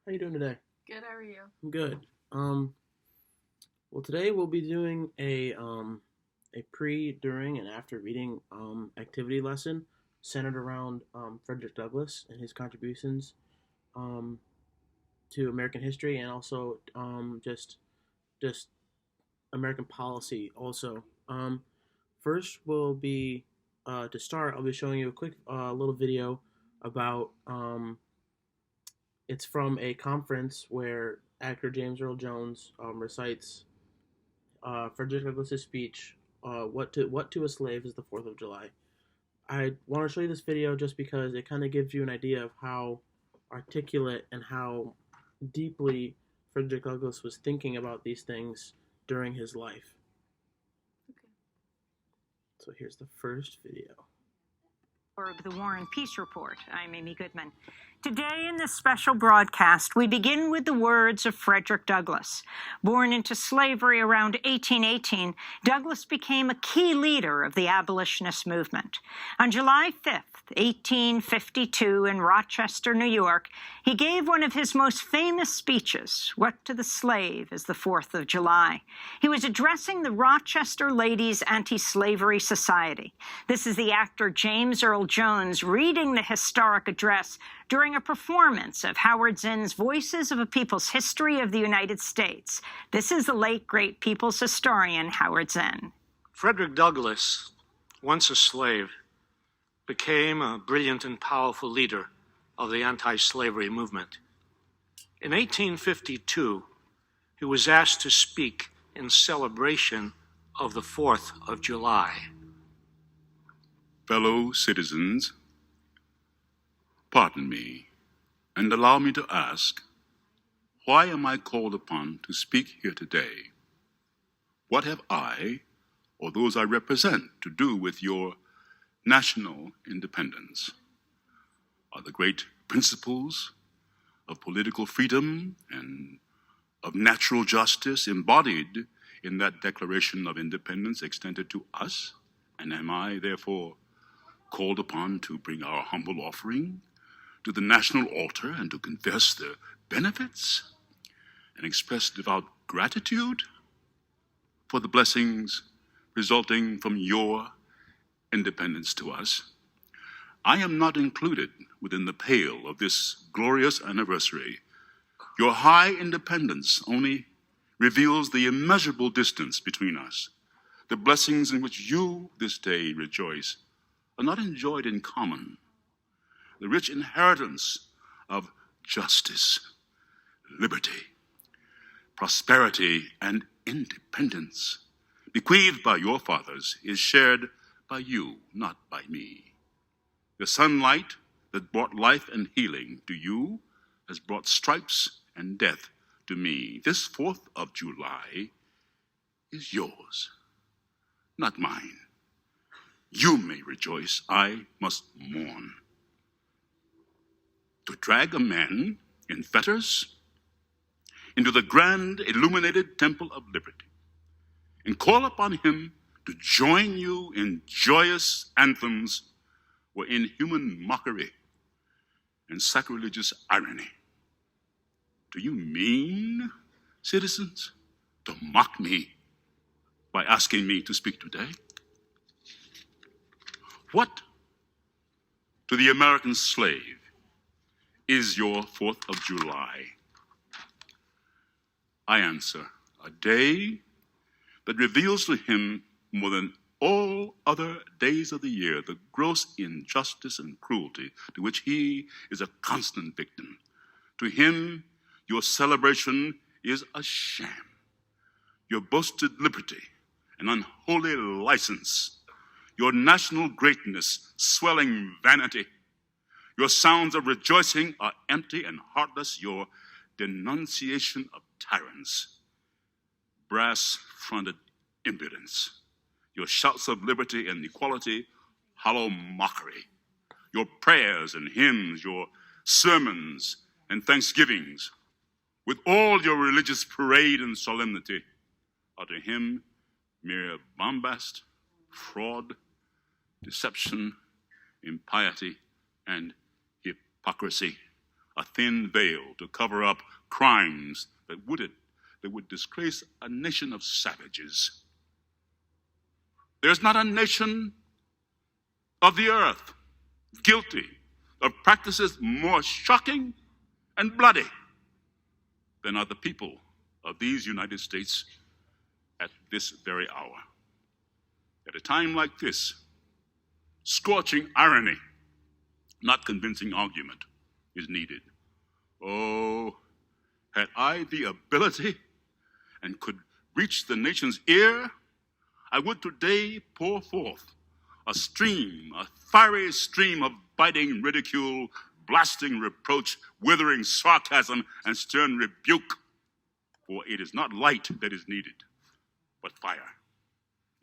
How you doing today? Good, how are you? I'm good. Well, today we'll be doing a pre, during, and after reading activity lesson centered around Frederick Douglass and his contributions um, to American history and also just American policy. Also, first will be to start. I'll be showing you a quick little video about it's from a conference where actor James Earl Jones recites Frederick Douglass's speech, "What to a slave is the Fourth of July." I want to show you this video just because it kind of gives you an idea of how articulate and how deeply Frederick Douglass was thinking about these things during his life. Okay. So here's the first video. The War and Peace Report. I'm Amy Goodman. Today in this special broadcast, we begin with the words of Frederick Douglass. Born into slavery around 1818, Douglass became a key leader of the abolitionist movement. On July 5th, 1852, in Rochester, New York, he gave one of his most famous speeches, "What to the Slave is the 4th of July." He was addressing the Rochester Ladies Anti-Slavery Society. This is the actor James Earl Jones reading the historic address during a performance of Howard Zinn's Voices of a People's History of the United States. This is the late, great people's historian, Howard Zinn. Frederick Douglass, once a slave, became a brilliant and powerful leader of the anti-slavery movement. In 1852, he was asked to speak in celebration of the 4th of July. Fellow citizens, pardon me, and allow me to ask, why am I called upon to speak here today? What have I, or those I represent, to do with your national independence? Are the great principles of political freedom and of natural justice embodied in that Declaration of Independence extended to us? And am I, therefore, called upon to bring our humble offering to the national altar and to confess the benefits and express devout gratitude for the blessings resulting from your independence to us? I am not included within the pale of this glorious anniversary. Your high independence only reveals the immeasurable distance between us. The blessings in which you this day rejoice are not enjoyed in common. The rich inheritance of justice, liberty, prosperity, and independence bequeathed by your fathers is shared by you, not by me. The sunlight that brought life and healing to you has brought stripes and death to me. This 4th of July is yours, not mine. You may rejoice, I must mourn. To drag a man in fetters into the grand illuminated temple of liberty and call upon him to join you in joyous anthems were inhuman mockery and sacrilegious irony. Do you mean, citizens, to mock me by asking me to speak today? What to the American slave is your 4th of July? I answer, a day that reveals to him more than all other days of the year the gross injustice and cruelty to which he is a constant victim. To him, your celebration is a sham. Your boasted liberty, an unholy license. Your national greatness, swelling vanity. Your sounds of rejoicing are empty and heartless. Your denunciation of tyrants, brass-fronted impudence. Your shouts of liberty and equality, hollow mockery. Your prayers and hymns, your sermons and thanksgivings, with all your religious parade and solemnity, are to him mere bombast, fraud, deception, impiety, and hypocrisy. a thin veil to cover up crimes that would disgrace a nation of savages. There's not a nation of the earth guilty of practices more shocking and bloody than are the people of these United States at this very hour. At a time like this, scorching irony, not convincing argument, is needed. Oh, had I the ability and could reach the nation's ear, I would today pour forth a fiery stream of biting ridicule, blasting reproach, withering sarcasm, and stern rebuke. For it is not light that is needed, but fire.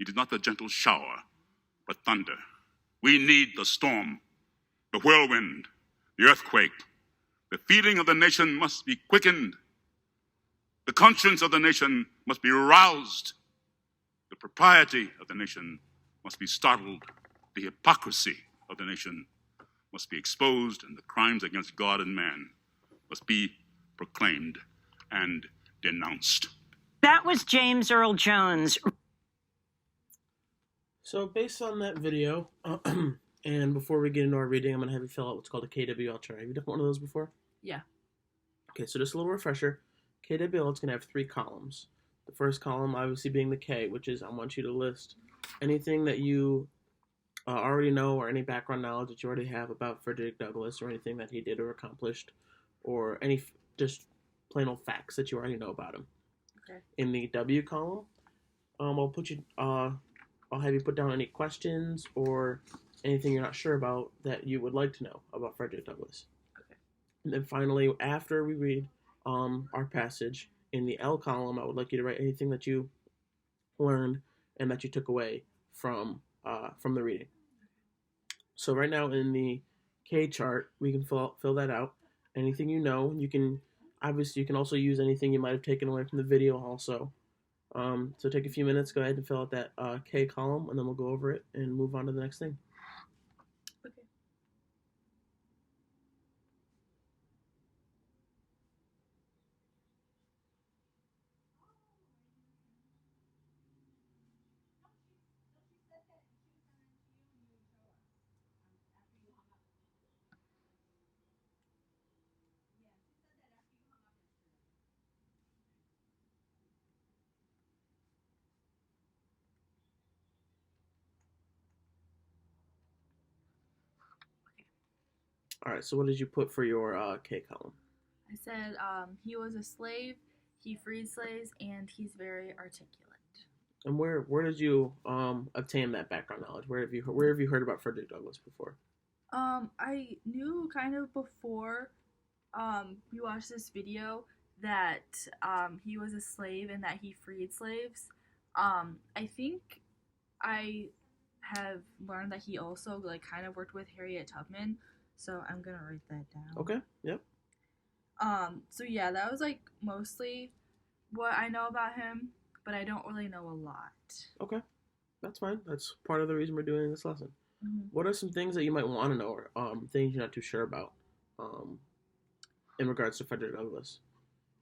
It is not the gentle shower, but thunder. We need the storm, the whirlwind, the earthquake. The feeling of the nation must be quickened. The conscience of the nation must be roused. The propriety of the nation must be startled. The hypocrisy of the nation must be exposed, and the crimes against God and man must be proclaimed and denounced. That was James Earl Jones. So based on that video, and before we get into our reading, I'm going to have you fill out what's called a KWL chart. Have you done one of those before? Yeah. Okay, so just a little refresher. KWL is going to have 3 columns. The first column obviously being the K, which is I want you to list anything that you already know or any background knowledge that you already have about Frederick Douglass or anything that he did or accomplished or any just plain old facts that you already know about him. Okay. In the W column, I'll have you put down any questions or anything you're not sure about that you would like to know about Frederick Douglass. Okay. And then finally, after we read our passage, in the L column, I would like you to write anything that you learned and that you took away from the reading. So right now in the K chart, we can fill that out. Anything you know, you can also use anything you might have taken away from the video also. So take a few minutes, go ahead and fill out that K column, and then we'll go over it and move on to the next thing. Okay. All right, so what did you put for your K column? I said he was a slave, he freed slaves, and he's very articulate. And where did you obtain that background knowledge? Where have you heard about Frederick Douglass before? I knew kind of before we watched this video that he was a slave and that he freed slaves. I think I have learned that he also like kind of worked with Harriet Tubman, so I'm gonna write that down. Okay. Yep. So yeah, that was like mostly what I know about him, but I don't really know a lot. Okay. That's fine. That's part of the reason we're doing this lesson. Mm-hmm. What are some things that you might want to know or things you're not too sure about in regards to Frederick Douglass?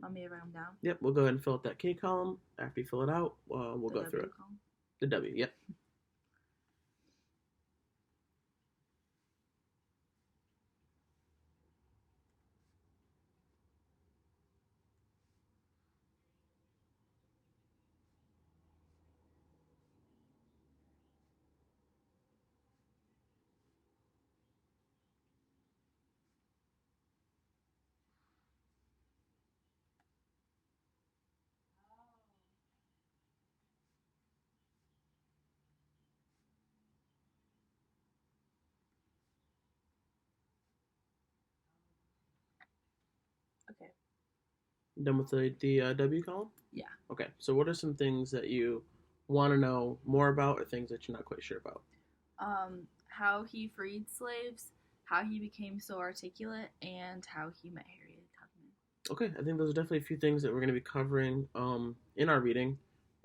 Want me to write them down? Yep, we'll go ahead and fill out that K column. After you fill it out, we'll go through it. Column? The W, yep. Okay. Done with the W column? Yeah. Okay, so what are some things that you want to know more about or things that you're not quite sure about? How he freed slaves, how he became so articulate, and how he met Harriet Tubman. Okay, I think those are definitely a few things that we're going to be covering in our reading.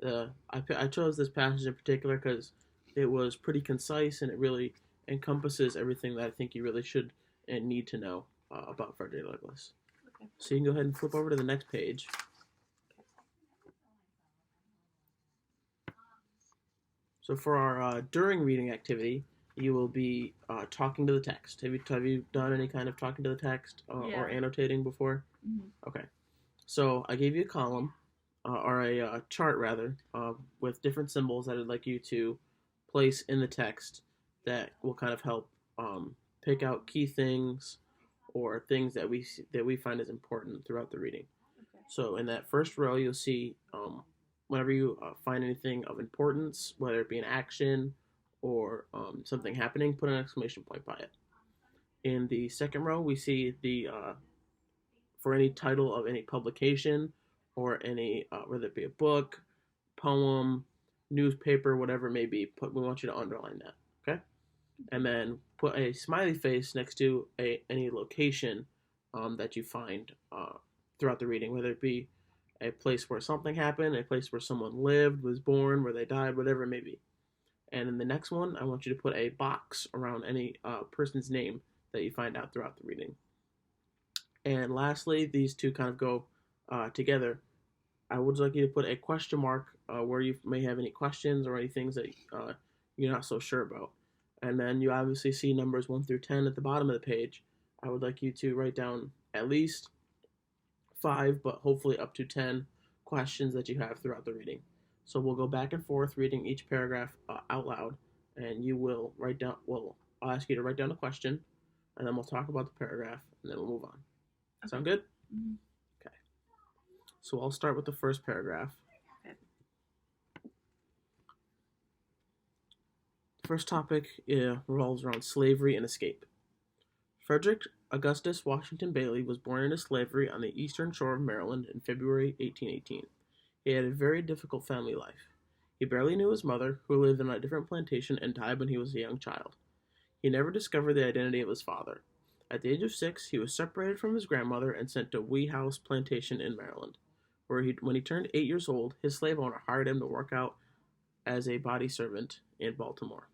I chose this passage in particular because it was pretty concise and it really encompasses everything that I think you really should and need to know about Frederick Douglass. Okay. So you can go ahead and flip over to the next page. So for our during reading activity, you will be talking to the text. Have you done any kind of talking to the text or annotating before? Mm-hmm. Okay. So I gave you a column, or a chart rather, with different symbols that I'd like you to place in the text that will kind of help pick out key things or things that we find as important throughout the reading. Okay. So in that first row, you'll see whenever you find anything of importance, whether it be an action or something happening, put an exclamation point by it. In the second row, we see the for any title of any publication or any whether it be a book, poem, newspaper, whatever it may be. We want you to underline that, okay? And then put a smiley face next to any location that you find throughout the reading, whether it be a place where something happened, a place where someone lived, was born, where they died, whatever it may be. And in the next one, I want you to put a box around any person's name that you find out throughout the reading. And lastly, these two kind of go together. I would like you to put a question mark where you may have any questions or any things that you're not so sure about. And then you obviously see numbers 1 through 10 at the bottom of the page. I would like you to write down at least 5, but hopefully up to 10 questions that you have throughout the reading. So we'll go back and forth reading each paragraph out loud, and you will write down. Well, I'll ask you to write down a question, and then we'll talk about the paragraph, and then we'll move on. Okay. Sound good? Mm-hmm. Okay. So I'll start with the first paragraph. Okay. The first topic revolves around slavery and escape. Frederick Augustus Washington Bailey was born into slavery on the eastern shore of Maryland in February 1818. He had a very difficult family life. He barely knew his mother, who lived on a different plantation and died when he was a young child. He never discovered the identity of his father. At the age of 6, he was separated from his grandmother and sent to Wee House Plantation in Maryland, where when he turned 8 years old, his slave owner hired him to work out as a body servant in Baltimore.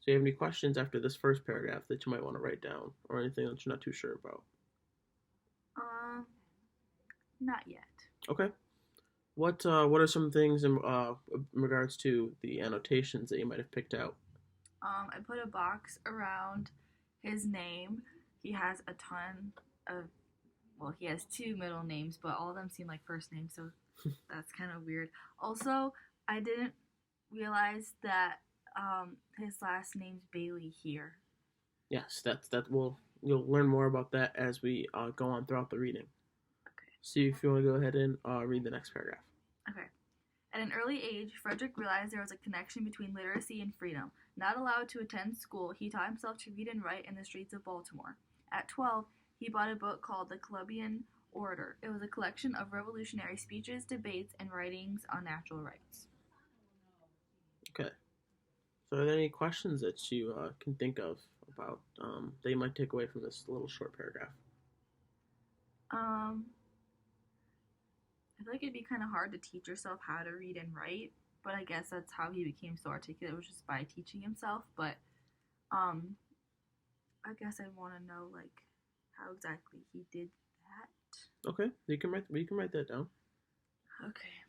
So you have any questions after this first paragraph that you might want to write down, or anything that you're not too sure about? Not yet. Okay. What are some things in regards to the annotations that you might have picked out? I put a box around his name. He has a ton of, well, he has 2 middle names, but all of them seem like first names, so that's kind of weird. Also, I didn't realize that his last name's Bailey here. Yes, you'll learn more about that as we go on throughout the reading. Okay. So if you want to go ahead and read the next paragraph. Okay. At an early age, Frederick realized there was a connection between literacy and freedom. Not allowed to attend school, he taught himself to read and write in the streets of Baltimore. At 12, he bought a book called The Columbian Orator. It was a collection of revolutionary speeches, debates, and writings on natural rights. Okay. So are there any questions that you can think of about that you might take away from this little short paragraph? I feel like it'd be kind of hard to teach yourself how to read and write, but I guess that's how he became so articulate, was just by teaching himself. But I guess I want to know like how exactly he did that. Okay, you can write that down. Okay.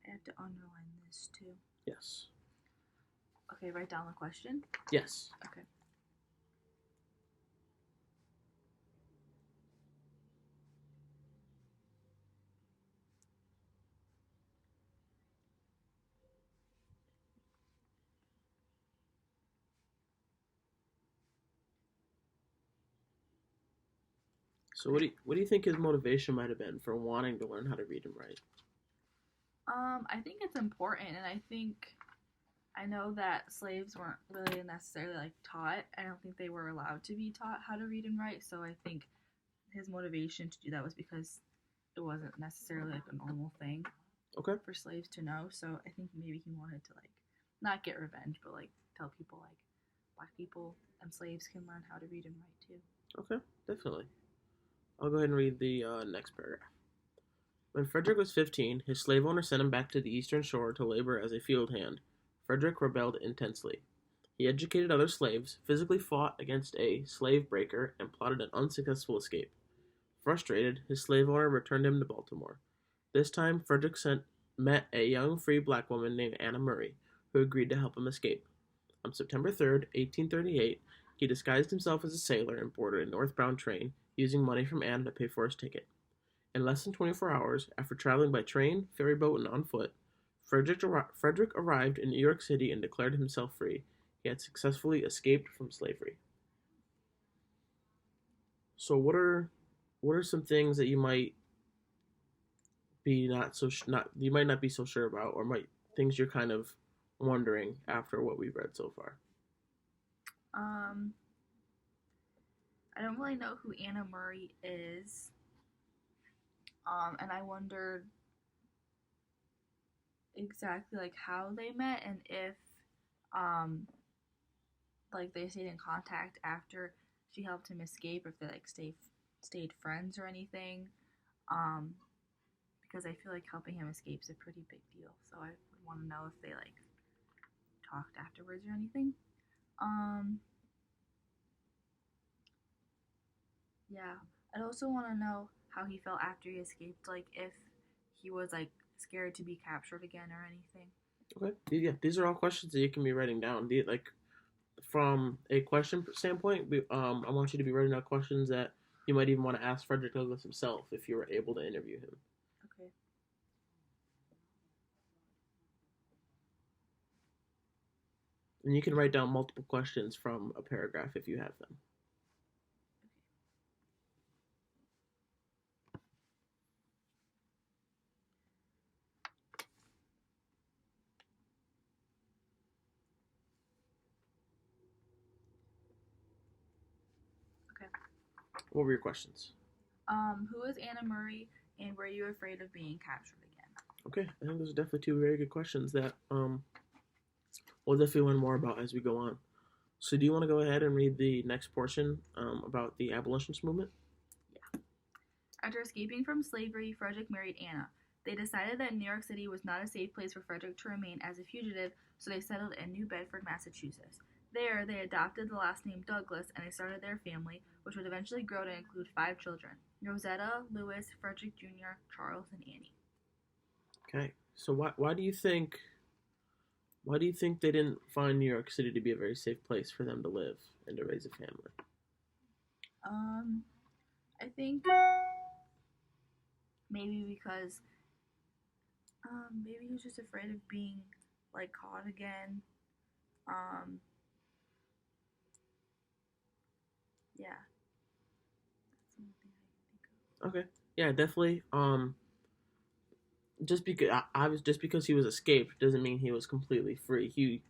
I have to underline this too. Yes. Okay, write down the question. Yes. Okay. So what do you think his motivation might have been for wanting to learn how to read and write? I think it's important, and I know that slaves weren't really necessarily like taught. I don't think they were allowed to be taught how to read and write. So I think his motivation to do that was because it wasn't necessarily like a normal thing. Okay. For slaves to know. So I think maybe he wanted to like not get revenge, but like tell people like black people and slaves can learn how to read and write too. Okay, definitely. I'll go ahead and read the next paragraph. When Frederick was 15, his slave owner sent him back to the eastern shore to labor as a field hand. Frederick rebelled intensely. He educated other slaves, physically fought against a slave breaker, and plotted an unsuccessful escape. Frustrated, his slave owner returned him to Baltimore. This time, met a young free black woman named Anna Murray, who agreed to help him escape. On September 3rd, 1838, he disguised himself as a sailor and boarded a northbound train, using money from Anna to pay for his ticket. In less than 24 hours, after traveling by train, ferry boat, and on foot, Frederick arrived in New York City and declared himself free. He had successfully escaped from slavery. So, what are some things that you might be not you might not be so sure about, or might things you're kind of wondering after what we've read so far? I don't really know who Anna Murray is. And I wondered exactly like how they met and if like they stayed in contact after she helped him escape, or if they like stayed friends or anything. Because I feel like helping him escape is a pretty big deal. So I would want to know if they like talked afterwards or anything. Yeah. I'd also want to know how he felt after he escaped, like if he was like scared to be captured again or anything. Okay, yeah, these are all questions that you can be writing down. Like from a question standpoint, I want you to be writing down questions that you might even want to ask Frederick Douglass himself if you were able to interview him. Okay. And you can write down multiple questions from a paragraph if you have them. Okay. What were your questions? Who is Anna Murray, and were you afraid of being captured again? Okay, I think those are definitely two very good questions that we'll definitely learn more about as we go on. So, do you want to go ahead and read the next portion about the abolitionist movement? Yeah. After escaping from slavery, Frederick married Anna. They decided that New York City was not a safe place for Frederick to remain as a fugitive, so they settled in New Bedford, Massachusetts. There, they adopted the last name Douglas, and they started their family, which would eventually grow to include 5 children: Rosetta, Louis, Frederick Jr., Charles, and Annie. Okay, so why do you think they didn't find New York City to be a very safe place for them to live and to raise a family? I think maybe because maybe he was just afraid of being like caught again. Yeah, that's one thing I can think of. Okay, yeah, definitely. Just because he was escaped doesn't mean he was completely free. He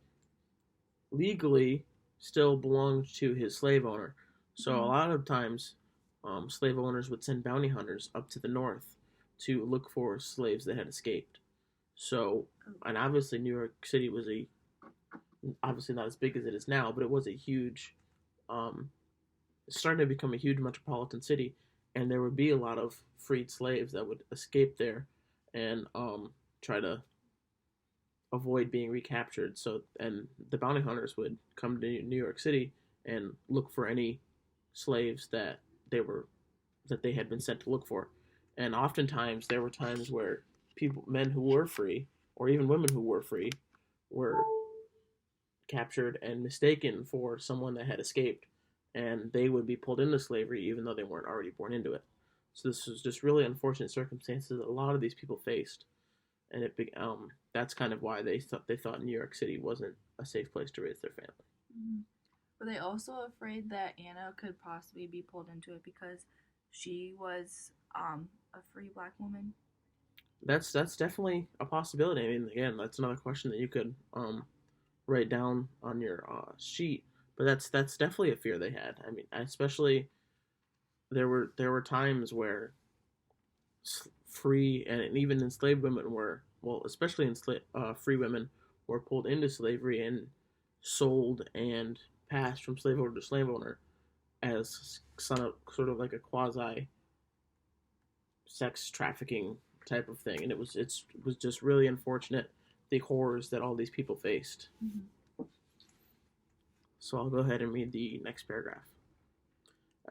legally still belonged to his slave owner. So a lot of times, slave owners would send bounty hunters up to the north to look for slaves that had escaped. So, and obviously New York City was obviously not as big as it is now, but it was a huge, starting to become a huge metropolitan city, and there would be a lot of freed slaves that would escape there and try to avoid being recaptured. So, and the bounty hunters would come to New York City and look for any slaves that they had been sent to look for. And oftentimes there were times where men who were free, or even women who were free, were captured and mistaken for someone that had escaped, and they would be pulled into slavery even though they weren't already born into it. So this was just really unfortunate circumstances that a lot of these people faced, and that's kind of why they thought New York City wasn't a safe place to raise their family. Mm-hmm. Were they also afraid that Anna could possibly be pulled into it because she was a free black woman? That's definitely a possibility. I mean, again, that's another question that you could write down on your sheet. But that's definitely a fear they had. I mean, especially there were times where free and even enslaved women were, well, especially free women were pulled into slavery and sold and passed from slave owner to slave owner as sort of like a quasi sex trafficking type of thing, and it was just really unfortunate, the horrors that all these people faced. Mm-hmm. So I'll go ahead and read the next paragraph.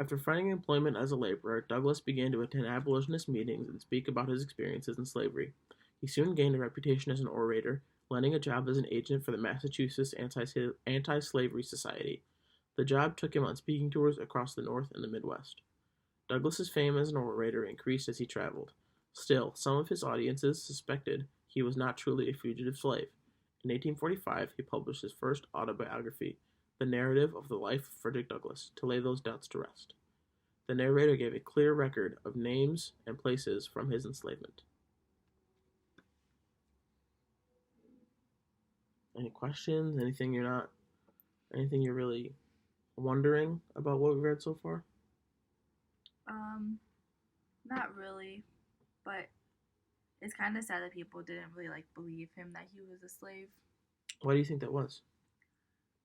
After finding employment as a laborer, Douglas began to attend abolitionist meetings and speak about his experiences in slavery. He soon gained a reputation as an orator, landing a job as an agent for the Massachusetts Anti-Slavery Society. The job took him on speaking tours across the North and the Midwest. Douglas's fame as an orator increased as he traveled. Still, some of his audiences suspected he was not truly a fugitive slave. In 1845, he published his first autobiography, The Narrative of the Life of Frederick Douglass, to lay those doubts to rest. The narrator gave a clear record of names and places from his enslavement. Any questions? Anything you're really wondering about what we read so far? Not really, but it's kind of sad that people didn't really like believe him that he was a slave. Why do you think that was?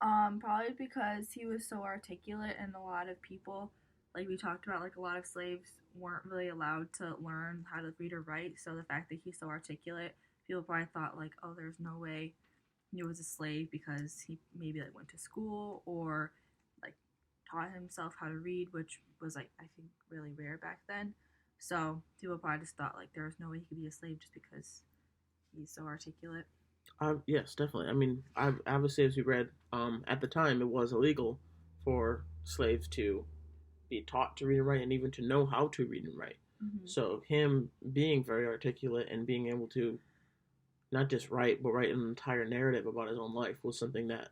Probably because he was so articulate, and a lot of people, like we talked about, like a lot of slaves weren't really allowed to learn how to read or write. So the fact that he's so articulate, people probably thought like, oh, there's no way he was a slave because he maybe like went to school or like taught himself how to read, which was like I think really rare back then. So people probably just thought like there was no way he could be a slave just because he's so articulate. Yes, definitely. I mean, obviously, as we read, at the time, it was illegal for slaves to be taught to read and write, and even to know how to read and write. Mm-hmm. So him being very articulate and being able to not just write, but write an entire narrative about his own life was something that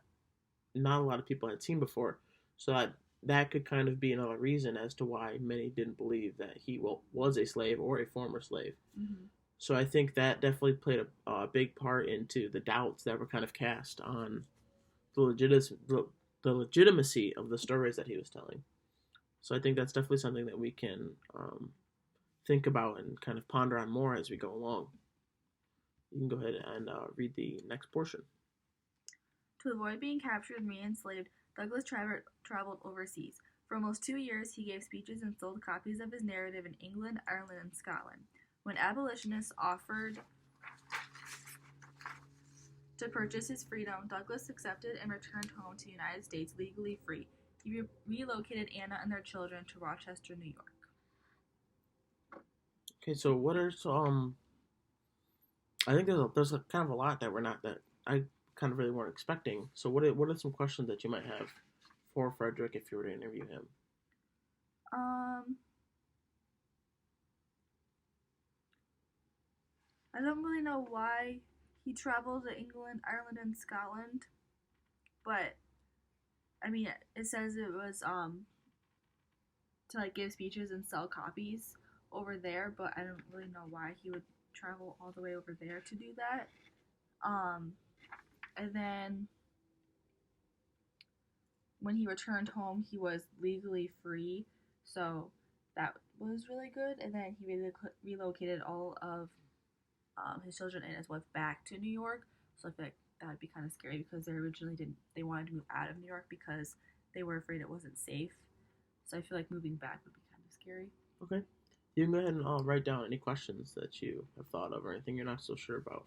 not a lot of people had seen before. So that could kind of be another reason as to why many didn't believe that he was a slave or a former slave. Mm-hmm. So I think that definitely played a big part into the doubts that were kind of cast on the legitimacy of the stories that he was telling. So I think that's definitely something that we can think about and kind of ponder on more as we go along. You can go ahead and read the next portion. To avoid being captured and re-enslaved, Douglas traveled overseas. For almost 2 years, he gave speeches and sold copies of his narrative in England, Ireland, and Scotland. When abolitionists offered to purchase his freedom, Douglas accepted and returned home to the United States legally free. He relocated Anna and their children to Rochester, New York. Okay, so what are some? I think there's kind of a lot that I kind of really weren't expecting. So what are some questions that you might have for Frederick if you were to interview him? I don't really know why he traveled to England, Ireland, and Scotland, but I mean, it says it was to like give speeches and sell copies over there, but I don't really know why he would travel all the way over there to do that. And then when he returned home, he was legally free, so that was really good. And then he relocated all of his children and his wife back to New York. So I feel like that would be kind of scary because they wanted to move out of New York because they were afraid it wasn't safe. So I feel like moving back would be kind of scary. Okay. You can go ahead and write down any questions that you have thought of or anything you're not so sure about.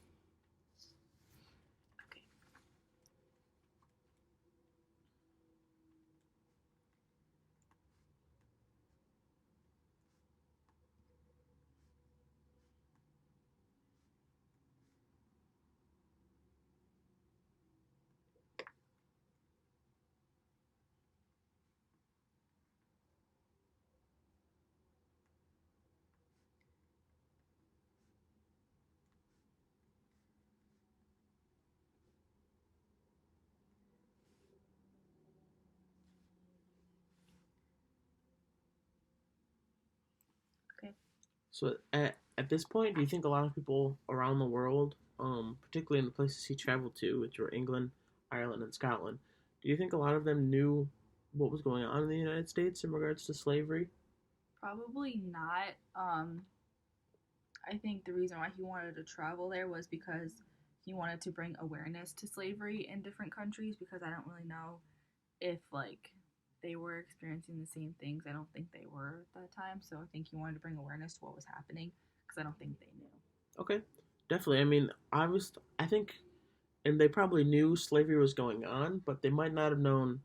Okay. So at this point, do you think a lot of people around the world, particularly in the places he traveled to, which were England, Ireland, and Scotland, do you think a lot of them knew what was going on in the United States in regards to slavery? Probably not. I think the reason why he wanted to travel there was because he wanted to bring awareness to slavery in different countries, because I don't really know if like they were experiencing the same things. I don't think they were at that time, so I think he wanted to bring awareness to what was happening because I don't think they knew. Okay, definitely. I mean, I think, and they probably knew slavery was going on, but they might not have known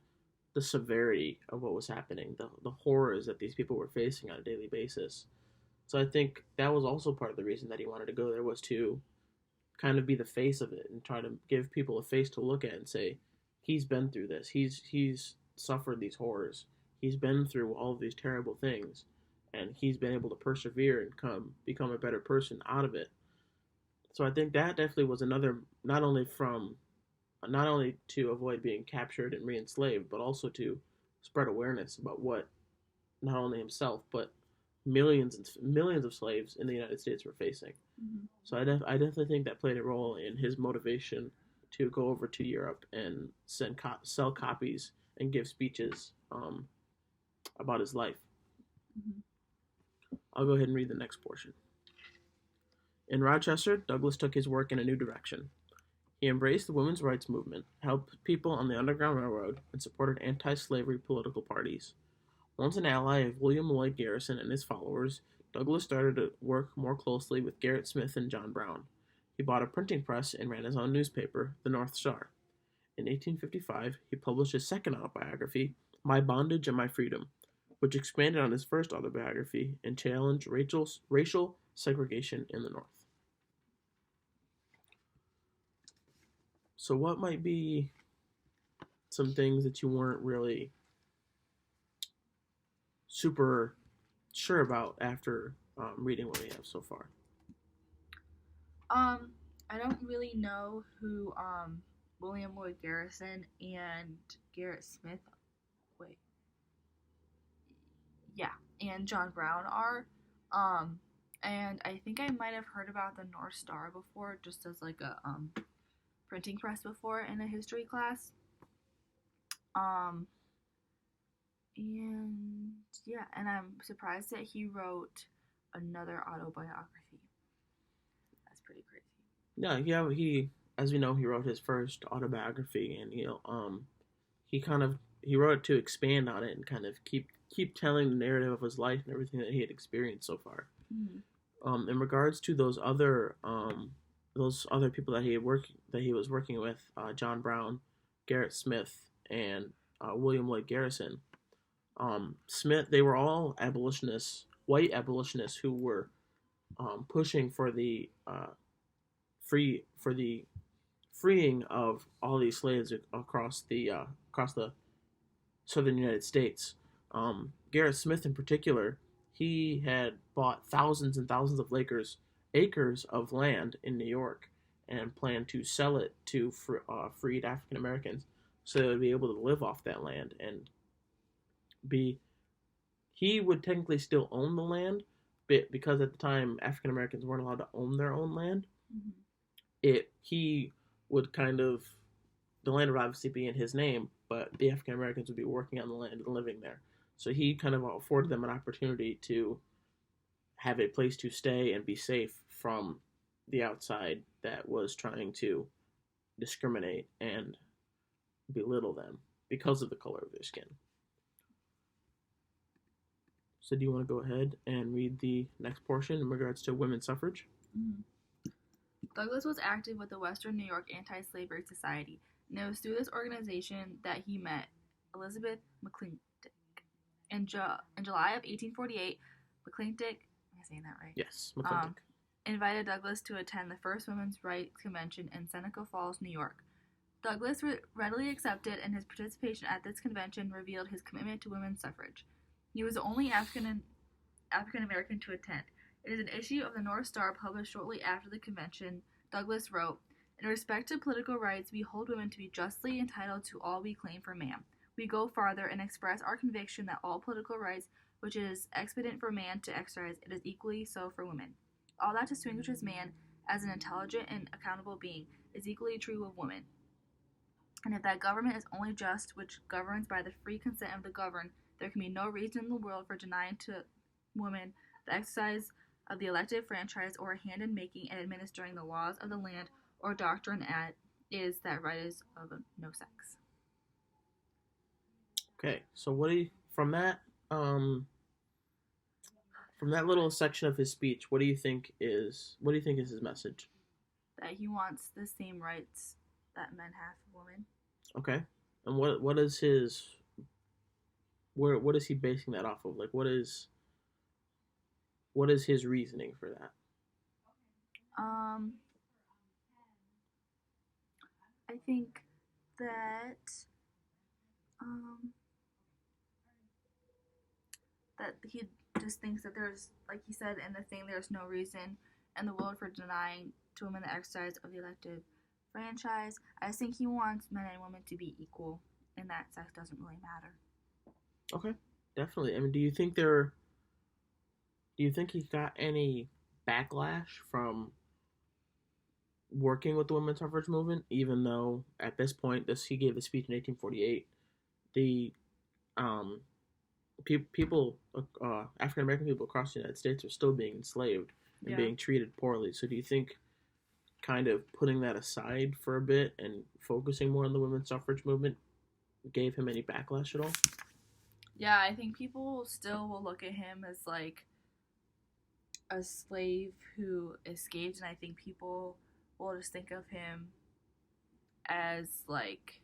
the severity of what was happening, the horrors that these people were facing on a daily basis. So I think that was also part of the reason that he wanted to go there, was to kind of be the face of it and try to give people a face to look at and say, he's been through this. He's suffered these horrors. He's been through all of these terrible things, and he's been able to persevere and become a better person out of it. So I think that definitely was another, not only to avoid being captured and re-enslaved, but also to spread awareness about what not only himself but millions and millions of slaves in the United States were facing. Mm-hmm. So I definitely think that played a role in his motivation to go over to Europe and sell copies and give speeches about his life. Mm-hmm. I'll go ahead and read the next portion. In Rochester, Douglass took his work in a new direction. He embraced the women's rights movement, helped people on the Underground Railroad, and supported anti-slavery political parties. Once an ally of William Lloyd Garrison and his followers, Douglass started to work more closely with Gerrit Smith and John Brown. He bought a printing press and ran his own newspaper, the North Star. In 1855, he published his second autobiography, My Bondage and My Freedom, which expanded on his first autobiography and challenged racial segregation in the North. So what might be some things that you weren't really super sure about after reading what we have so far? I don't really know who William Lloyd Garrison and Gerrit Smith, wait, yeah, and John Brown are. And I think I might have heard about the North Star before, just as like a printing press before in a history class. And yeah, and I'm surprised that he wrote another autobiography. That's pretty crazy. Yeah, he, as we know, he wrote his first autobiography, and he wrote it to expand on it and kind of keep telling the narrative of his life and everything that he had experienced so far. Mm-hmm. In regards to those other people that he was working with, John Brown, Gerrit Smith, and William Lloyd Garrison. Smith, they were all abolitionists, white abolitionists who were pushing for the freeing of all these slaves across the southern United States. Gerrit Smith, in particular, he had bought thousands and thousands of acres of land in New York and planned to sell it to freed African Americans so they would be able to live off that land and he would technically still own the land, but because at the time African Americans weren't allowed to own their own land, Mm-hmm. he would the land would obviously be in his name, but the African Americans would be working on the land and living there. So he kind of afforded them an opportunity to have a place to stay and be safe from the outside that was trying to discriminate and belittle them because of the color of their skin. So do you want to go ahead and read the next portion in regards to women's suffrage? Mm-hmm. Douglass was active with the Western New York Anti-Slavery Society, and it was through this organization that he met Elizabeth McClintock. In July of 1848, McClintock, am I saying that right? Yes, McClintock. Invited Douglass to attend the first Women's Rights Convention in Seneca Falls, New York. Douglass readily accepted, and his participation at this convention revealed his commitment to women's suffrage. He was the only African American to attend. It is an issue of the North Star published shortly after the convention. Douglass wrote, "In respect to political rights, we hold women to be justly entitled to all we claim for man. We go farther and express our conviction that all political rights which it is expedient for man to exercise, it is equally so for women. All that distinguishes man as an intelligent and accountable being is equally true of woman. And if that government is only just which governs by the free consent of the governed, there can be no reason in the world for denying to woman the exercise of the elective franchise or a hand in making and administering the laws of the land or doctrine as is that right is of no sex." Okay, so from that little section of his speech, what do you think is his message? That he wants the same rights that men have for women. Okay, and what is his what is he basing that off of? Like, what is his reasoning for that? Um, I think that um that he just thinks that there's, like he said in the thing, there's no reason in the world for denying to women the exercise of the elective franchise. I just think he wants men and women to be equal, and that sex doesn't really matter. Okay, definitely. I mean, do you think he got any backlash from working with the women's suffrage movement? Even though at this point, this he gave the speech in 1848, the um people, African American people across the United States are still being enslaved and Yeah. being treated poorly. So do you think kind of putting that aside for a bit and focusing more on the women's suffrage movement gave him any backlash at all? Yeah, I think people still will look at him as like a slave who escaped, and I think people will just think of him as like,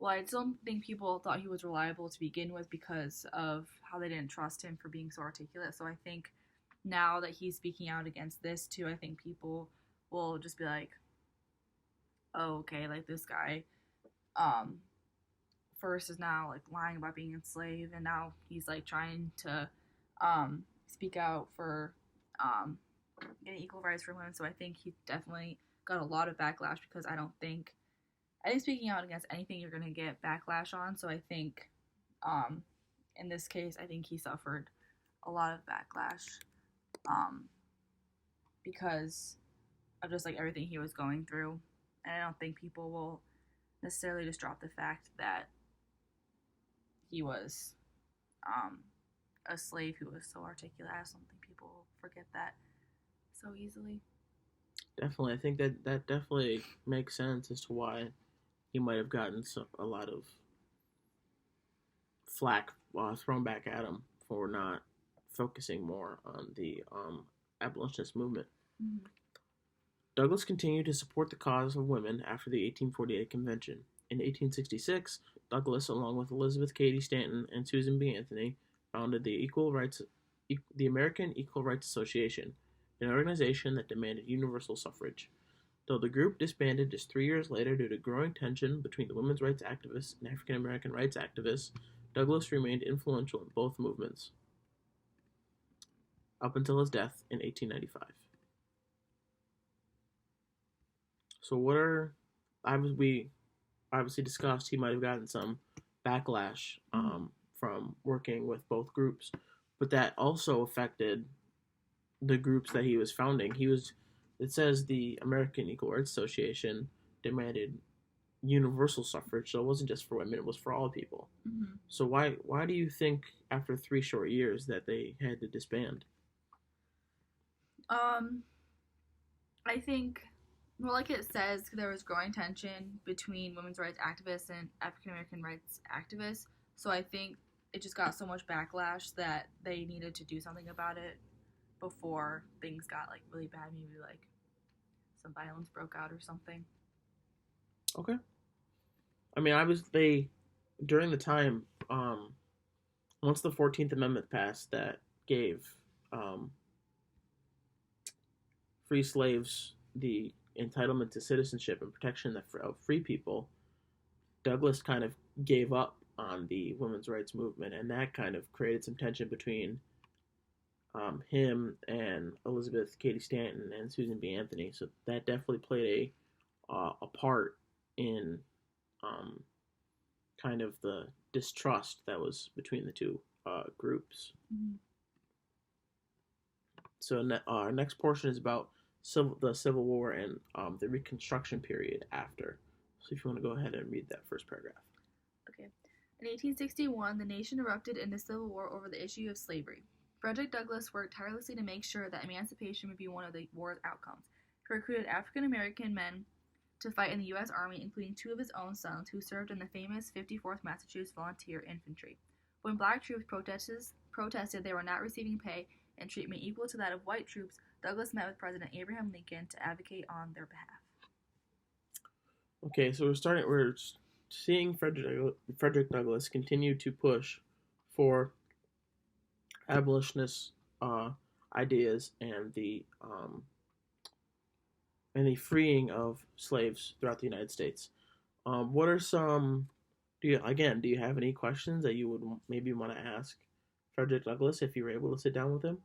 well, I don't think people thought he was reliable to begin with because of how they didn't trust him for being so articulate. So I think now that he's speaking out against this too, I think people will just be like, oh, okay, like this guy um first is now like lying about being enslaved, and now he's like trying to speak out for um getting equal rights for women. So I think he definitely got a lot of backlash because I think speaking out against anything you're gonna get backlash on. So I think um in this case I think he suffered a lot of backlash um because of just like everything he was going through. And I don't think people will necessarily just drop the fact that he was a slave who was so articulate. I just don't think people will forget that so easily. Definitely, I think that definitely makes sense as to why he might have gotten a lot of flack thrown back at him for not focusing more on the abolitionist movement. Mm-hmm. Douglass continued to support the cause of women after the 1848 convention. In 1866, Douglass, along with Elizabeth Cady Stanton and Susan B. Anthony, founded the American Equal Rights Association, an organization that demanded universal suffrage. Though the group disbanded just 3 years later due to growing tension between the women's rights activists and African American rights activists, Douglass remained influential in both movements up until his death in 1895. So we obviously discussed he might have gotten some backlash from working with both groups, but that also affected the groups that he was founding. It says the American Equal Rights Association demanded universal suffrage, so it wasn't just for women; it was for all people. Mm-hmm. So why do you think after 3 short years that they had to disband? I think, well, like it says, there was growing tension between women's rights activists and African American rights activists. So I think it just got so much backlash that they needed to do something about it before things got like really bad. Maybe like some violence broke out or something. Okay. I mean, they during the time once the 14th Amendment passed that gave free slaves the entitlement to citizenship and protection of free people, Douglass kind of gave up on the women's rights movement, and that kind of created some tension between him and Elizabeth Cady Stanton and Susan B. Anthony. So that definitely played a part in kind of the distrust that was between the two groups. Mm-hmm. So our next portion is about the Civil War and the Reconstruction period after. So if you want to go ahead and read that first paragraph. Okay. In 1861, the nation erupted into civil war over the issue of slavery. Frederick Douglass worked tirelessly to make sure that emancipation would be one of the war's outcomes. He recruited African American men to fight in the U.S. Army, including 2 of his own sons who served in the famous 54th Massachusetts Volunteer Infantry. When black troops protested they were not receiving pay and treatment equal to that of white troops, Douglass met with President Abraham Lincoln to advocate on their behalf. Okay, so we're seeing Frederick Douglass continue to push for abolitionist ideas and the freeing of slaves throughout the United States. What are some do you have any questions that you would maybe want to ask Frederick Douglass if you were able to sit down with him?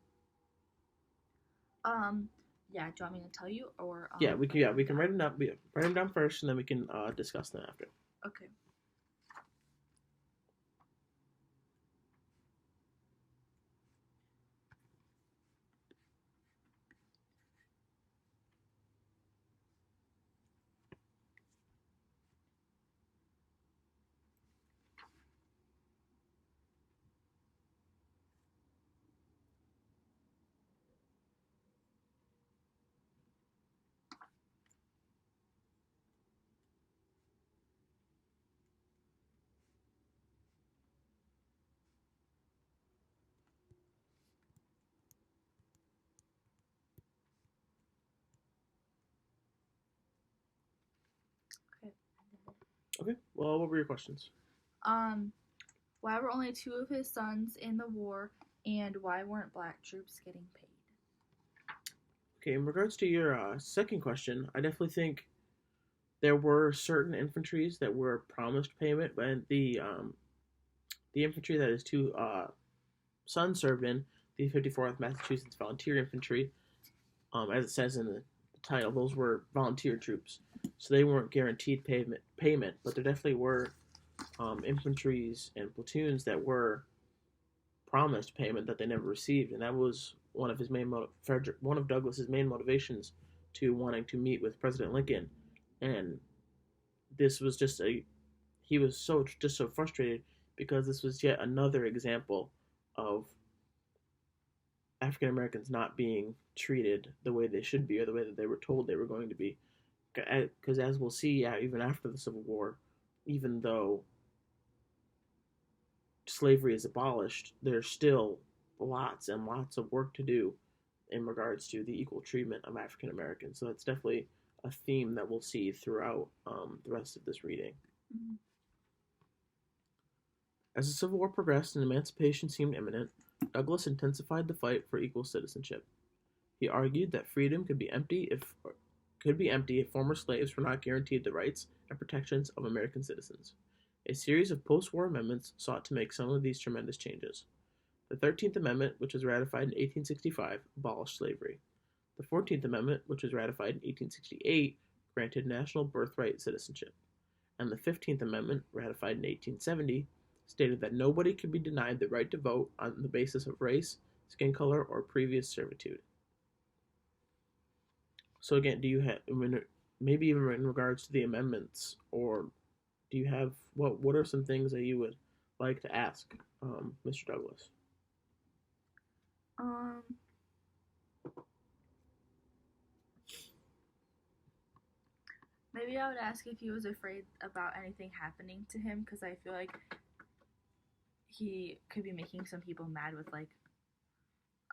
Yeah, do you want me to tell you or We can write them down. Write them down first, and then we can discuss them after. Okay. Okay. Okay. Well, what were your questions? Why were only 2 of his sons in the war, and why weren't black troops getting paid? Okay. In regards to your second question, I definitely think there were certain infantries that were promised payment, but the infantry that his two sons served in, the 54th Massachusetts Volunteer Infantry, as it says in the title, those were volunteer troops, so they weren't guaranteed payment, but there definitely were infantries and platoons that were promised payment that they never received, and that was one of his one of Douglas's main motivations to wanting to meet with President Lincoln, and this was just a he was so frustrated because this was yet another example of African Americans not being treated the way they should be or the way that they were told they were going to be. Because as we'll see, even after the Civil War, even though slavery is abolished, there's still lots and lots of work to do in regards to the equal treatment of African Americans. So that's definitely a theme that we'll see throughout the rest of this reading. Mm-hmm. As the Civil War progressed and emancipation seemed imminent, Douglass intensified the fight for equal citizenship. He argued that freedom could be empty if former slaves were not guaranteed the rights and protections of American citizens. A series of post-war amendments sought to make some of these tremendous changes. The 13th Amendment, which was ratified in 1865, abolished slavery. The 14th Amendment, which was ratified in 1868, granted national birthright citizenship. And the 15th Amendment, ratified in 1870, stated that nobody could be denied the right to vote on the basis of race, skin color, or previous servitude. So again, do you have maybe even in regards to the amendments, or do you have what are some things that you would like to ask Mr. Douglass? Maybe I would ask if he was afraid about anything happening to him, because I feel like he could be making some people mad with like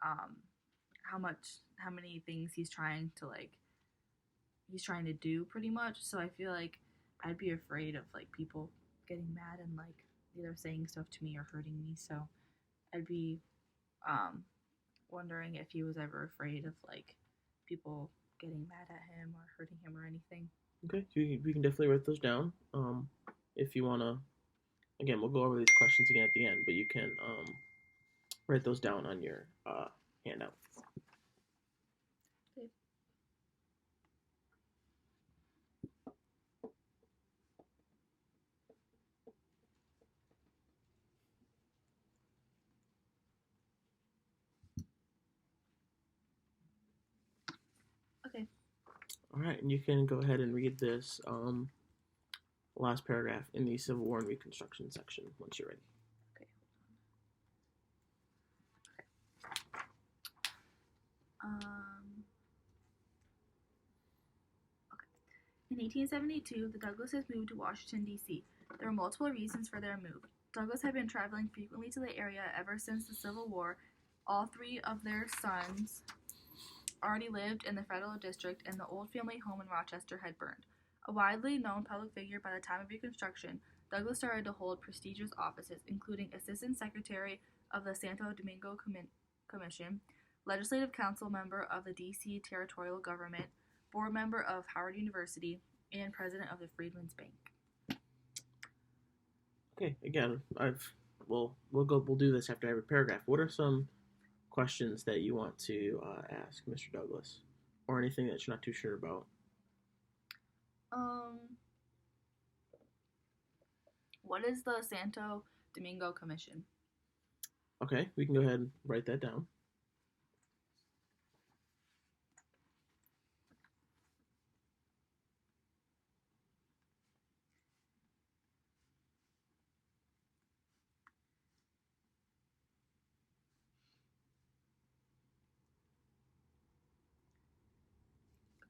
how many things he's trying to do pretty much. So I feel like I'd be afraid of like people getting mad and like either saying stuff to me or hurting me. So I'd be wondering if he was ever afraid of like people getting mad at him or hurting him or anything. Okay, we can definitely write those down. If you wanna, again, we'll go over these questions again at the end, but you can write those down on your handout. Okay. All right, and you can go ahead and read this last paragraph in the Civil War and Reconstruction section once you're ready. Okay. Okay. In 1872, the Douglasses moved to Washington, D.C. There were multiple reasons for their move. Douglass had been traveling frequently to the area ever since the Civil War. All 3 of their sons already lived in the Federal District, and the old family home in Rochester had burned. A widely known public figure by the time of Reconstruction, Douglas started to hold prestigious offices, including Assistant Secretary of the Santo Domingo Commission, Legislative Council member of the D.C. Territorial Government, board member of Howard University, and president of the Freedmen's Bank. Okay, again, we'll do this after every paragraph. What are some questions that you want to ask Mr. Douglas, or anything that you're not too sure about? What is the Santo Domingo Commission? Okay, we can go ahead and write that down.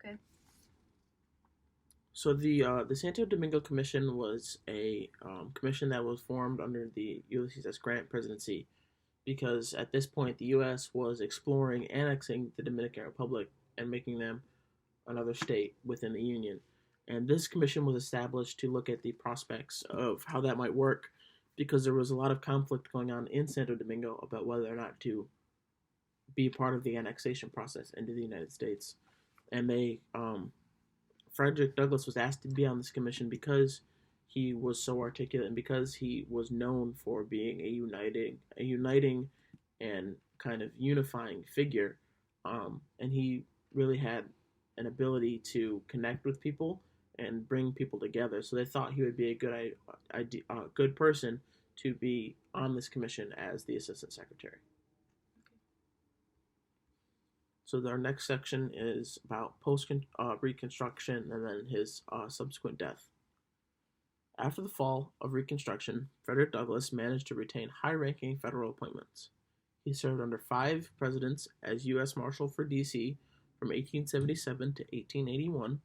Okay. So the Santo Domingo Commission was a commission that was formed under the Ulysses S. Grant presidency, because at this point the U.S. was exploring annexing the Dominican Republic and making them another state within the Union. And this commission was established to look at the prospects of how that might work, because there was a lot of conflict going on in Santo Domingo about whether or not to be part of the annexation process into the United States. And Frederick Douglass was asked to be on this commission because he was so articulate and because he was known for being a uniting and kind of unifying figure. And he really had an ability to connect with people and bring people together. So they thought he would be a good person to be on this commission as the assistant secretary. So our next section is about post-Reconstruction and then his subsequent death. After the fall of Reconstruction, Frederick Douglass managed to retain high-ranking federal appointments. He served under 5 presidents as U.S. Marshal for D.C. from 1877 to 1881,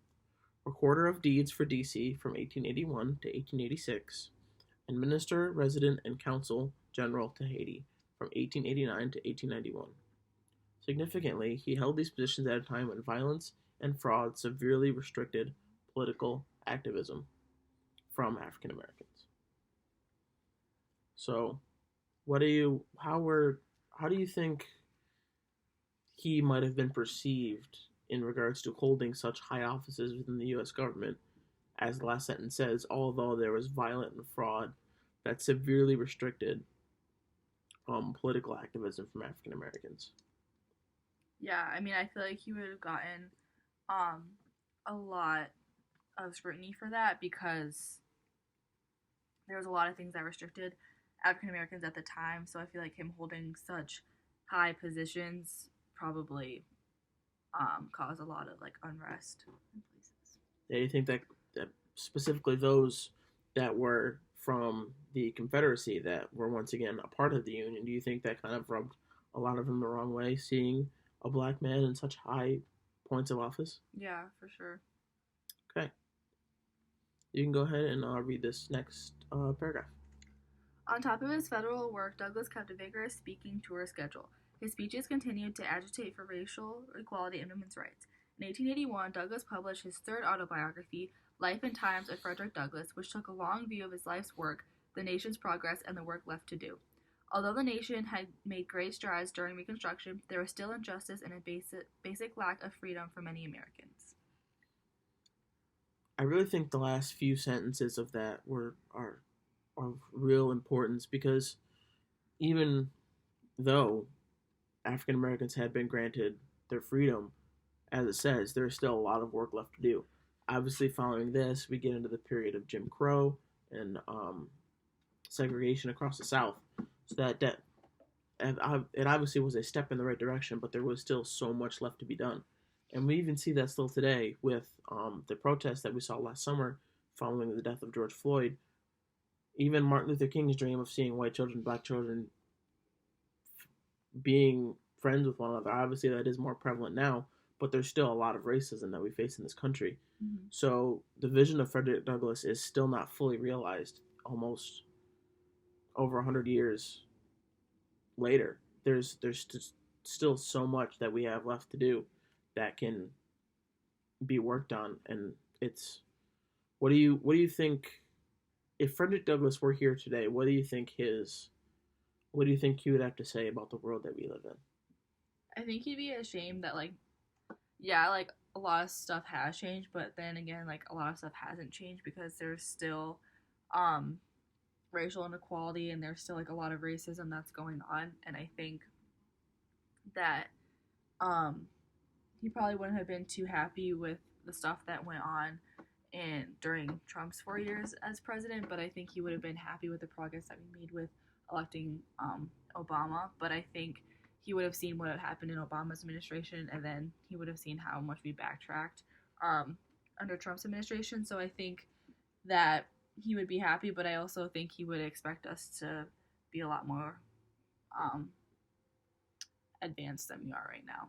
Recorder of Deeds for D.C. from 1881 to 1886, and Minister, Resident, and Consul General to Haiti from 1889 to 1891. Significantly, he held these positions at a time when violence and fraud severely restricted political activism from African Americans. So, how do you think he might have been perceived in regards to holding such high offices within the U.S. government, as the last sentence says, although there was violence and fraud that severely restricted political activism from African Americans? Yeah, I mean, I feel like he would have gotten a lot of scrutiny for that, because there was a lot of things that restricted African Americans at the time. So I feel like him holding such high positions probably caused a lot of like unrest in places. Yeah, you think that specifically those that were from the Confederacy that were once again a part of the Union, do you think that kind of rubbed a lot of them the wrong way, seeing a black man in such high points of office? Yeah, for sure. Okay. You can go ahead and read this next paragraph. On top of his federal work, Douglass kept a vigorous speaking tour schedule. His speeches continued to agitate for racial equality and women's rights. In 1881, Douglass published his third autobiography, Life and Times of Frederick Douglass, which took a long view of his life's work, the nation's progress, and the work left to do. Although the nation had made great strides during Reconstruction, there was still injustice and a basic lack of freedom for many Americans. I really think the last few sentences of that are of real importance, because even though African Americans had been granted their freedom, as it says, there's still a lot of work left to do. Obviously, following this, we get into the period of Jim Crow and segregation across the South. So that it obviously was a step in the right direction, but there was still so much left to be done. And we even see that still today with the protests that we saw last summer following the death of George Floyd. Even Martin Luther King's dream of seeing white children, black children being friends with one another, obviously that is more prevalent now, but there's still a lot of racism that we face in this country. Mm-hmm. So the vision of Frederick Douglass is still not fully realized almost over 100 years later. There's still so much that we have left to do that can be worked on, and it's What do you think if Frederick Douglass were here today? What do you think he would have to say about the world that we live in? I think he'd be ashamed that like yeah, like a lot of stuff has changed, but then again, like a lot of stuff hasn't changed because there's still um racial inequality and there's still like a lot of racism that's going on, and I think that um he probably wouldn't have been too happy with the stuff that went on and during Trump's 4 years as president, but I think he would have been happy with the progress that we made with electing Obama. But I think he would have seen what had happened in Obama's administration, and then he would have seen how much we backtracked um, under Trump's administration. So I think that he would be happy, but I also think he would expect us to be a lot more um, advanced than we are right now.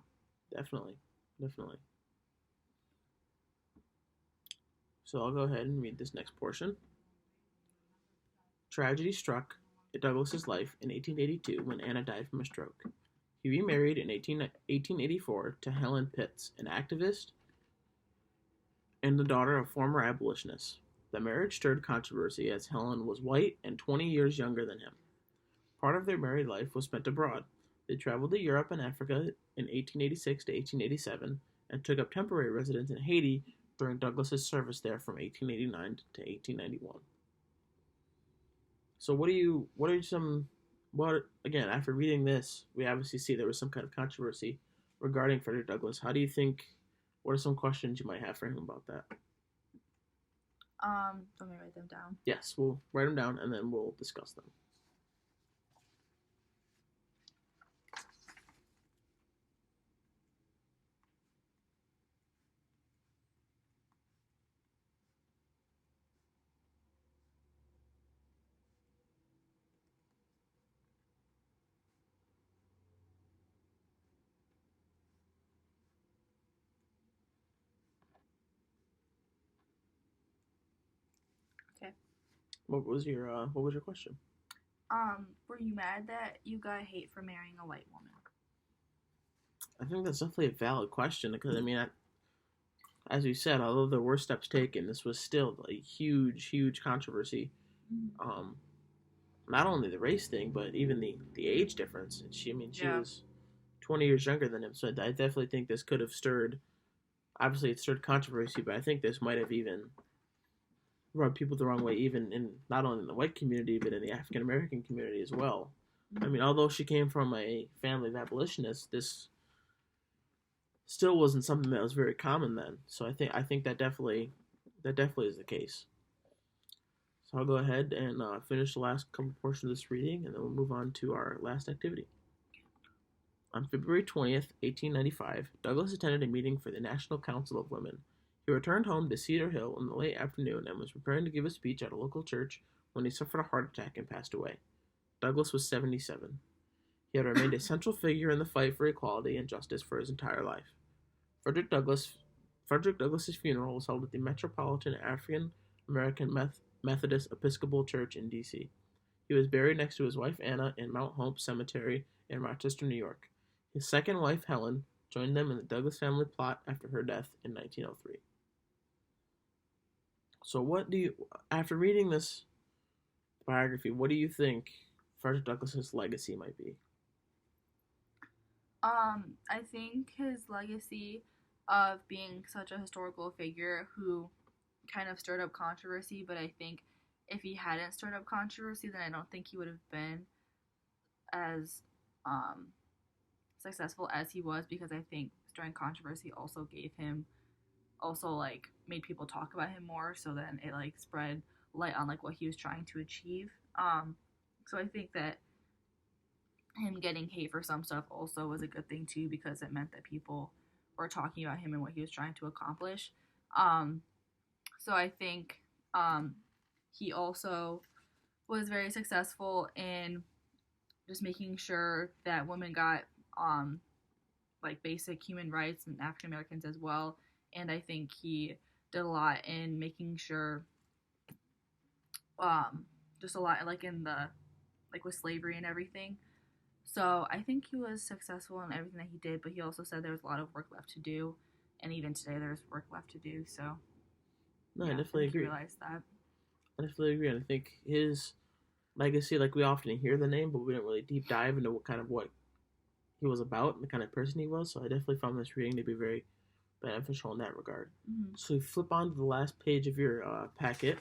Definitely, definitely. So I'll go ahead and read this next portion. Tragedy struck Douglas's life in 1882 when Anna died from a stroke. He remarried in 1884 to Helen Pitts, an activist and the daughter of former abolitionists. The marriage stirred controversy as Helen was white and 20 years younger than him. Part of their married life was spent abroad. They traveled to Europe and Africa in 1886 to 1887 and took up temporary residence in Haiti during Douglas's service there from 1889 to 1891. So again, after reading this, we obviously see there was some kind of controversy regarding Frederick Douglass. What are some questions you might have for him about that? Let me write them down. Yes, we'll write them down and then we'll discuss them. Okay. What was your question? Were you mad that you got hate for marrying a white woman? I think that's definitely a valid question because as you said, although there were steps taken, this was still a huge, huge controversy. Um, Not only the race thing, but even the age difference. She was 20 years younger than him, so I definitely think this could have stirred. Obviously, it stirred controversy, but I think this might have even rubbed people the wrong way, even in not only in the white community but in the African American community as well. Although she came from a family of abolitionists, this still wasn't something that was very common then. So I think that definitely is the case. So I'll go ahead and finish the last couple portions of this reading, and then we'll move on to our last activity. On February 20th, 1895, Douglass attended a meeting for the National Council of Women. He returned home to Cedar Hill in the late afternoon and was preparing to give a speech at a local church when he suffered a heart attack and passed away. Douglass was 77. He had remained a central figure in the fight for equality and justice for his entire life. Frederick Douglass's funeral was held at the Metropolitan African American Methodist Episcopal Church in D.C. He was buried next to his wife Anna in Mount Hope Cemetery in Rochester, New York. His second wife, Helen, joined them in the Douglass family plot after her death in 1903. So after reading this biography, what do you think Frederick Douglass's legacy might be? I think his legacy of being such a historical figure who kind of stirred up controversy, but I think if he hadn't stirred up controversy, then I don't think he would have been as successful as he was, because I think stirring controversy also made people talk about him more, so then it like spread light on like what he was trying to achieve. So I think that him getting hate for some stuff also was a good thing too, because it meant that people were talking about him and what he was trying to accomplish. So I think he also was very successful in just making sure that women got like basic human rights, and African Americans as well. And I think he did a lot in making sure just a lot like in the like with slavery and everything. So I think he was successful in everything that he did, but he also said there was a lot of work left to do, and even today there's work left to do. So No, I Yeah, definitely I just agree. realized that. I definitely agree. And I think his legacy, like we often hear the name, but we didn't really deep dive into what he was about and the kind of person he was. So I definitely found this reading to be very beneficial in that regard. Mm-hmm. So we flip on to the last page of your packet,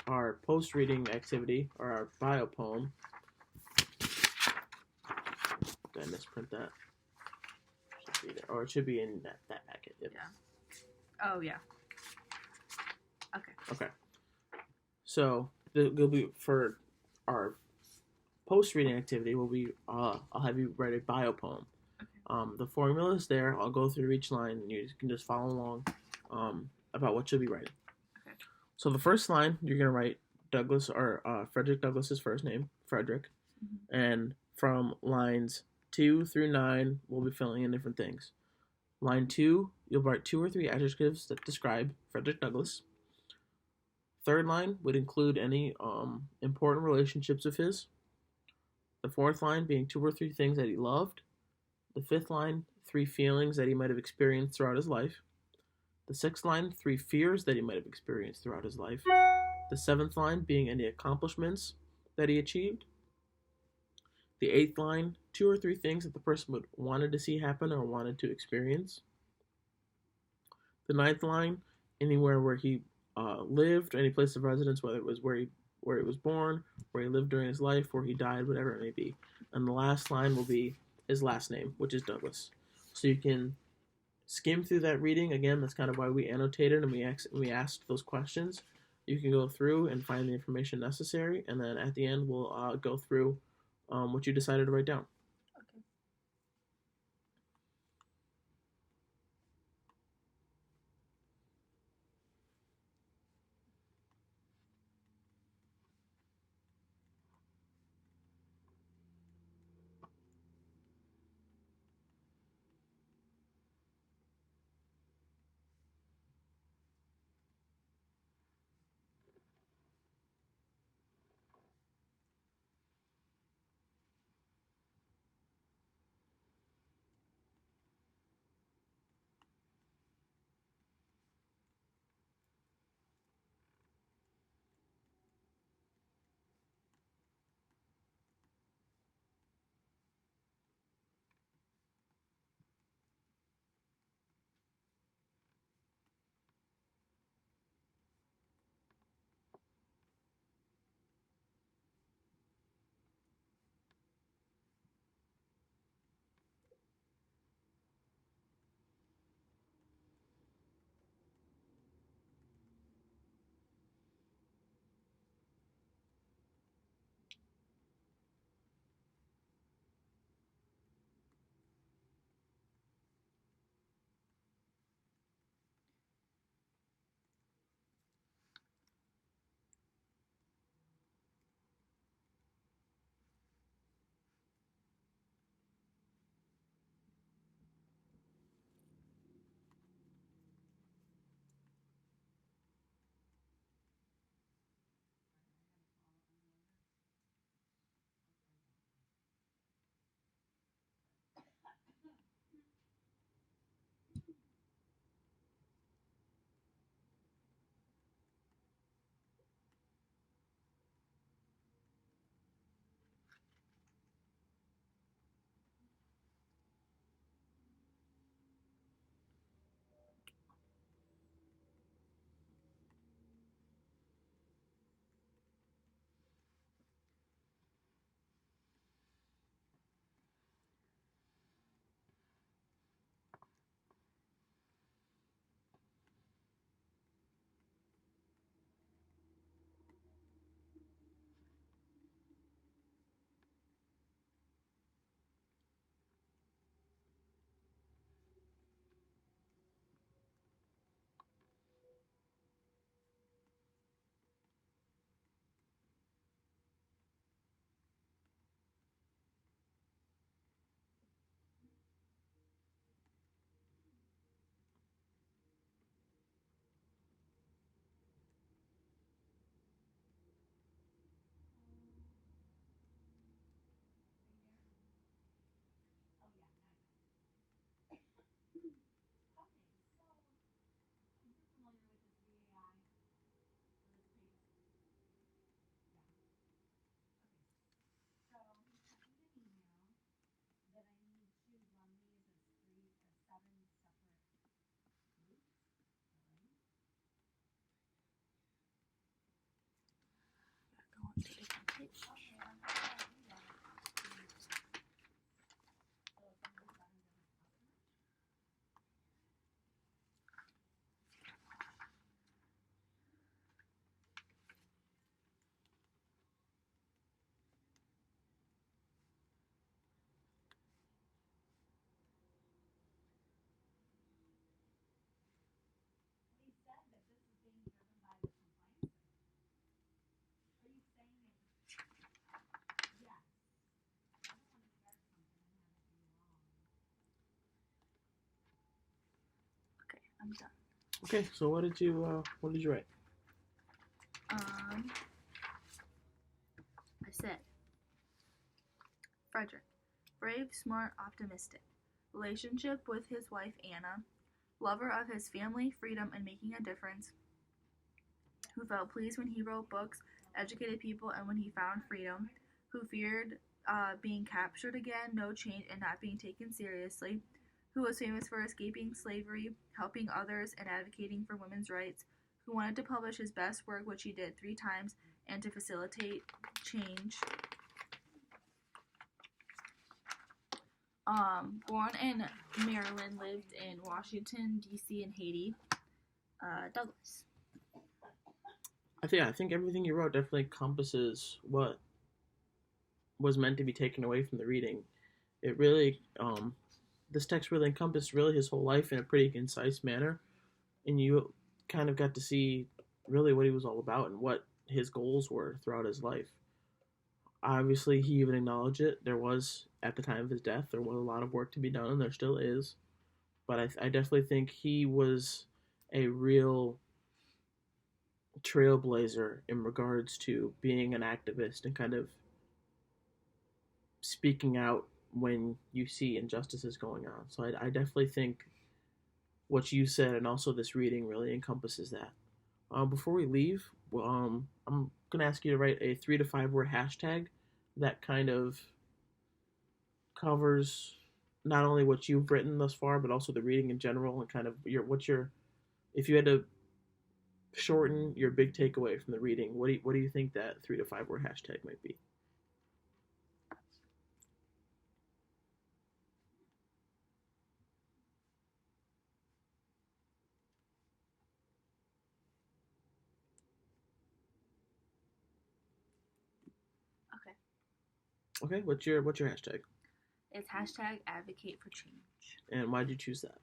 our post reading activity, or our bio poem. Did I misprint that? Should be there. Or it should be in that packet. Yep. Yeah. Oh, yeah. Okay. Okay. So it'll be for our post reading activity. Will be I'll have you write a bio poem. Okay. The formula is there. I'll go through each line, and you can just follow along about what you'll be writing. Okay. So the first line you're gonna write Douglas or Frederick Douglass's first name, Frederick, Mm-hmm. and from lines 2 through 9, we'll be filling in different things. Line 2, you'll write 2 or 3 adjectives that describe Frederick Douglass. Third line would include any important relationships of his. The fourth line being 2 or 3 things that he loved. The fifth line, 3 feelings that he might have experienced throughout his life. The sixth line, 3 fears that he might have experienced throughout his life. The seventh line being any accomplishments that he achieved. The eighth line, 2 or 3 things that the person would wanted to see happen or wanted to experience. The ninth line, anywhere where he lived, any place of residence, whether it was where he was born, where he lived during his life, where he died, whatever it may be. And the last line will be his last name, which is Douglas. So you can skim through that reading. Again, that's kind of why we annotated and we asked those questions. You can go through and find the information necessary, and then at the end we'll go through what you decided to write down. Okay. Okay, I'm done. Okay, so what did you write? I said, Frederick, brave, smart, optimistic. Relationship with his wife Anna, lover of his family, freedom, and making a difference, who felt pleased when he wrote books, educated people, and when he found freedom, who feared being captured again, no change, and not being taken seriously, who was famous for escaping slavery, helping others, and advocating for women's rights, who wanted to publish his best work, which he did 3 times, and to facilitate change. Born in Maryland, lived in Washington, D.C., and Haiti. Douglas. I think everything you wrote definitely encompasses what was meant to be taken away from the reading. It really, this text really encompassed really his whole life in a pretty concise manner, and you kind of got to see really what he was all about and what his goals were throughout his life. Obviously, he even acknowledged it. There was, at the time of his death, there was a lot of work to be done, and there still is. But I definitely think he was a real trailblazer in regards to being an activist and kind of speaking out when you see injustices going on. So I definitely think what you said and also this reading really encompasses that. Before we leave, I'm gonna ask you to write a 3 to 5 word hashtag that kind of covers not only what you've written thus far, but also the reading in general and kind of your if you had to shorten your big takeaway from the reading, what do you think that 3 to 5 word hashtag might be? Okay. Okay, what's your hashtag? It's hashtag advocate for change. And why'd you choose that?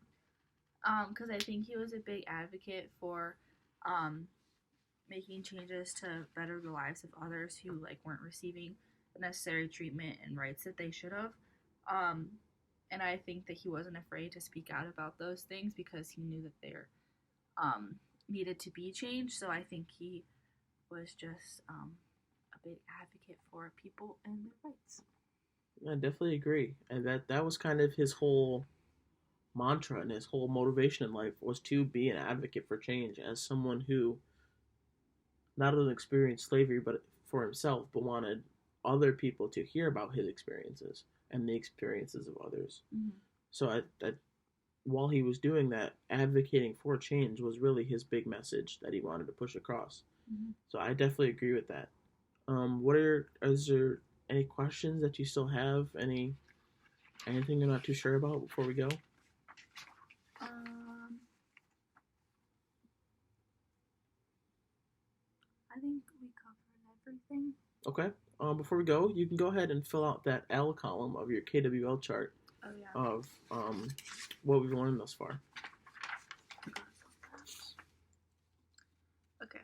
Because I think he was a big advocate for um, making changes to better the lives of others who weren't receiving the necessary treatment and rights that they should have. Um, and I think that he wasn't afraid to speak out about those things because he knew that they're um, needed to be changed. So I think he was just a big advocate for people and their rights. I definitely agree, and that was kind of his whole mantra and his whole motivation in life was to be an advocate for change as someone who not only experienced slavery but for himself, but wanted other people to hear about his experiences and the experiences of others. Mm-hmm. So while he was doing that, advocating for change was really his big message that he wanted to push across. Mm-hmm. So I definitely agree with that. Is there any questions that you still have? Anything you're not too sure about before we go? I think we covered everything. Okay. Before we go, you can go ahead and fill out that L column of your KWL chart of what we've learned thus far. Okay.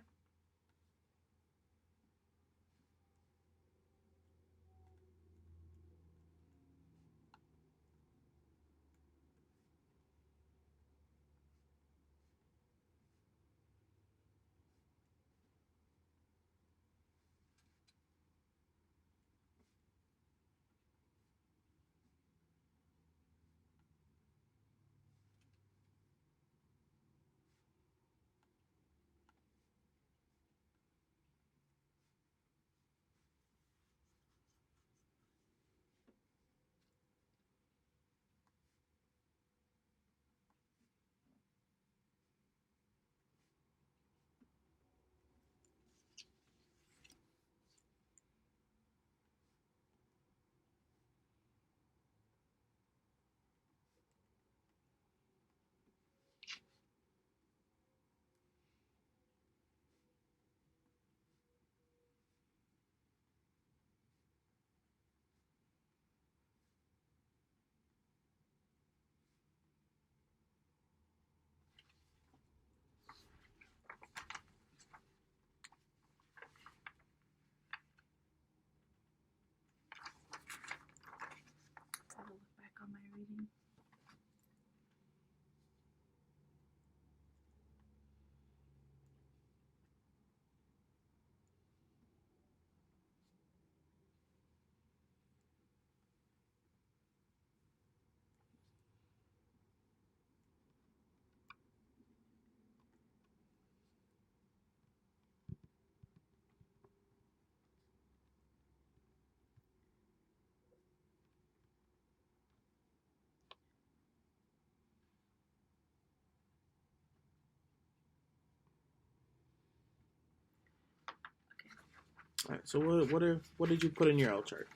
All right. So what did you put in your L chart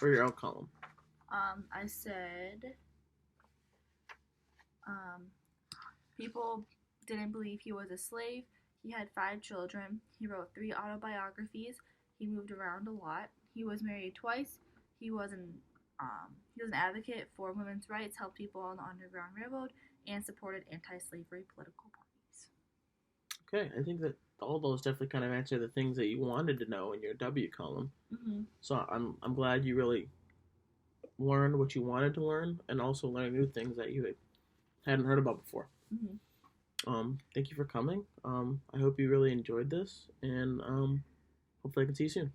or your L column? I said, people didn't believe he was a slave. He had 5 children. He wrote 3 autobiographies. He moved around a lot. He was married twice. He was an advocate for women's rights, helped people on the Underground Railroad, and supported anti-slavery political parties. Okay, I think that all those definitely kind of answer the things that you wanted to know in your W column. Mm-hmm. So I'm glad you really learned what you wanted to learn, and also learned new things that you hadn't heard about before. Mm-hmm. Thank you for coming. I hope you really enjoyed this, and hopefully I can see you soon.